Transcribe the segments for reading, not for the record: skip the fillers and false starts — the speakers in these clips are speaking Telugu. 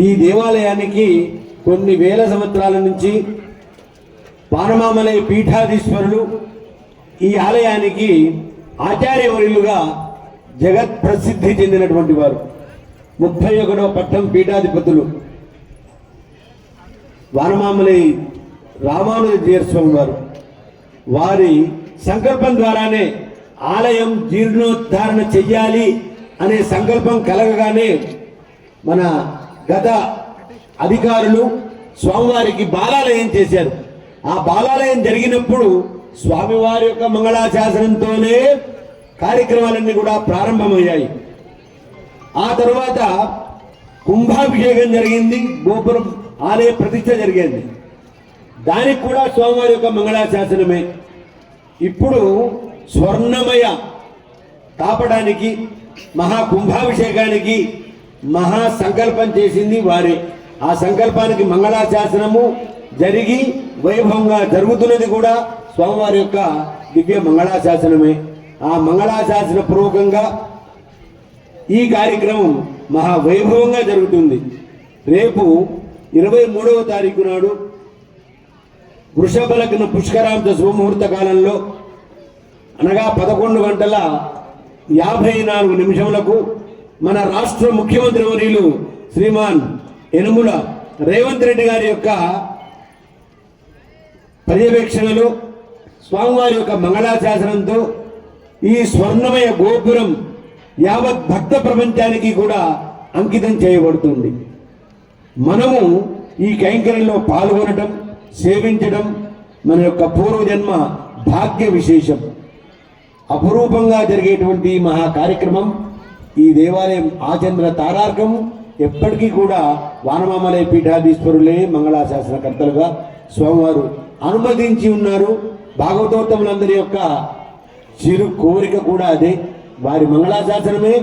ఈ దేవాలయానికి కొన్ని వేల సంవత్సరాల నుంచి వానమామలై పీఠాధీశ్వరులు ఈ ఆలయానికి ఆచార్యవర్యులుగా జగత్ ప్రసిద్ధి చెందినటువంటి వారు. 31వ పట్టం పీఠాధిపతులు వానమామలై రామానుజ స్వామి వారు. వారి సంకల్పం ద్వారానే ఆలయం జీర్ణోద్ధారణ చెయ్యాలి అనే సంకల్పం కలగగానే మన గత అధికారులు స్వామివారికి బాలాలయం చేశారు. ఆ బాలాలయం జరిగినప్పుడు స్వామివారి యొక్క మంగళాశాసనంతోనే కార్యక్రమాలన్నీ కూడా ప్రారంభమయ్యాయి. ఆ తర్వాత కుంభాభిషేకం జరిగింది, గోపురం ఆలయ ప్రతిష్ఠ జరిగింది. దానికి కూడా స్వామివారి యొక్క మంగళాశాసనమే. ఇప్పుడు స్వర్ణమయ తాపడానికి మహాకుంభాభిషేకానికి మహా సంకల్పం చేసింది వారే. ఆ సంకల్పానికి మంగళాశాసనము జరిగి వైభవంగా జరుగుతున్నది కూడా స్వామివారి యొక్క దివ్య మంగళాశాసనమే. ఆ మంగళాశాసన పూర్వకంగా ఈ కార్యక్రమం మహావైభవంగా జరుగుతుంది. రేపు 23వ తారీఖు నాడు వృషభ లగ్న పుష్కరాంత శుభముహూర్త కాలంలో అనగా 11:54 మన రాష్ట్ర ముఖ్యమంత్రి వర్యులు శ్రీమాన్ యనుమల రేవంత్ రెడ్డి గారి యొక్క పర్యవేక్షణలో స్వామివారి యొక్క మంగళాశాసనంతో ఈ స్వర్ణమయ గోపురం యావత్ భక్త ప్రపంచానికి కూడా అంకితం చేయబడుతుంది. మనము ఈ కైంకర్యంలో పాల్గొనడం, సేవించడం మన యొక్క పూర్వజన్మ భాగ్య విశేషం. అపురూపంగా జరిగేటువంటి మహా కార్యక్రమం ఈ దేవాలయం ఆచంద్ర తారార్కం. ఎప్పటికీ కూడా వానమామలై పీఠాధీశ్వరులే మంగళాశాసనకర్తలుగా స్వామివారు అనుమతించి ఉన్నారు. భాగవతోత్తములందరి యొక్క చిరు కోరిక కూడా అదే. వారి మంగళాశాసనమే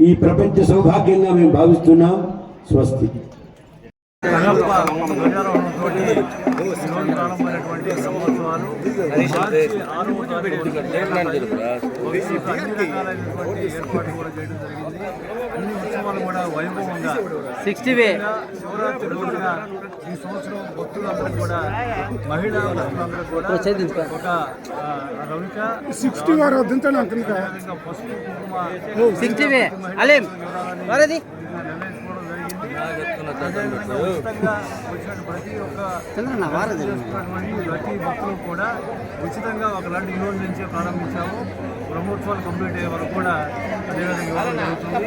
ఈ ప్రపంచ సౌభాగ్యంగా మేము భావిస్తున్నాం. స్వస్తి. అన్ని ఉత్సవాలు కూడా వైభవంగా 60 శివరాత్రి రోజున ఈ సంవత్సరం భక్తులందరూ కూడా మహిళా భక్తులందరూ కూడా ఒక రవిక 60 వారు పసుపు ఉచితంగా వచ్చిన ప్రతి భక్తులు కూడా ఉచితంగా ఒక లాంటి ఈ రోజు నుంచే ప్రారంభించాము. బ్రహ్మోత్సవాలు కంప్లీట్ అయ్యే వరకు కూడా అదేవిధంగా జరుగుతుంది.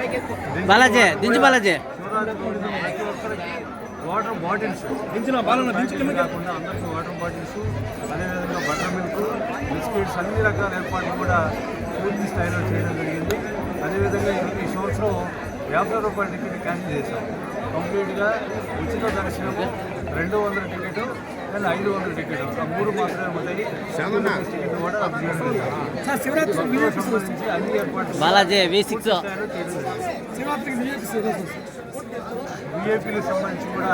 శివరాత్రి ప్రతి ఒక్కరికి వాటర్ బాటిల్స్ కాకుండా అందరికీ వాటర్ బాటిల్స్, అదేవిధంగా బటర్ మిల్క్, బిస్కెట్స్ అన్ని రకాల ఏర్పాట్లు కూడా పూర్తి స్థాయిలో చేయడం జరిగింది. అదేవిధంగా ఈ సంవత్సరం 50 రూపాయల టికెట్ క్యాన్సిల్ చేశాం. కంప్లీట్గా ఉచిత దర్శనము 200 టికెట్ అండ్ 500 టికెట్, ఆ 3 మాత్రమే ఉంటాయి. టికెట్ కూడా అన్ని ఏర్పాట్లు విఐపీలకు సంబంధించి కూడా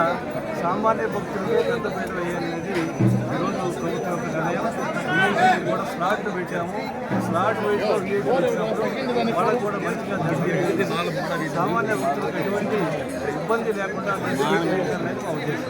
సామాన్య భక్తులకే పెద్దపేట వేయాలనేది ఈరోజు ప్రభుత్వం యొక్క నిర్ణయం. విఐపీలకు కూడా స్లాట్లు పెట్టాము. స్లాట్ వేయడంలో విఐపీ వచ్చినప్పుడు వాళ్ళకు కూడా మంచిగా జరిగింది. సామాన్య భక్తులకు ఎటువంటి ఇబ్బంది లేకుండా మా ఉద్దేశం.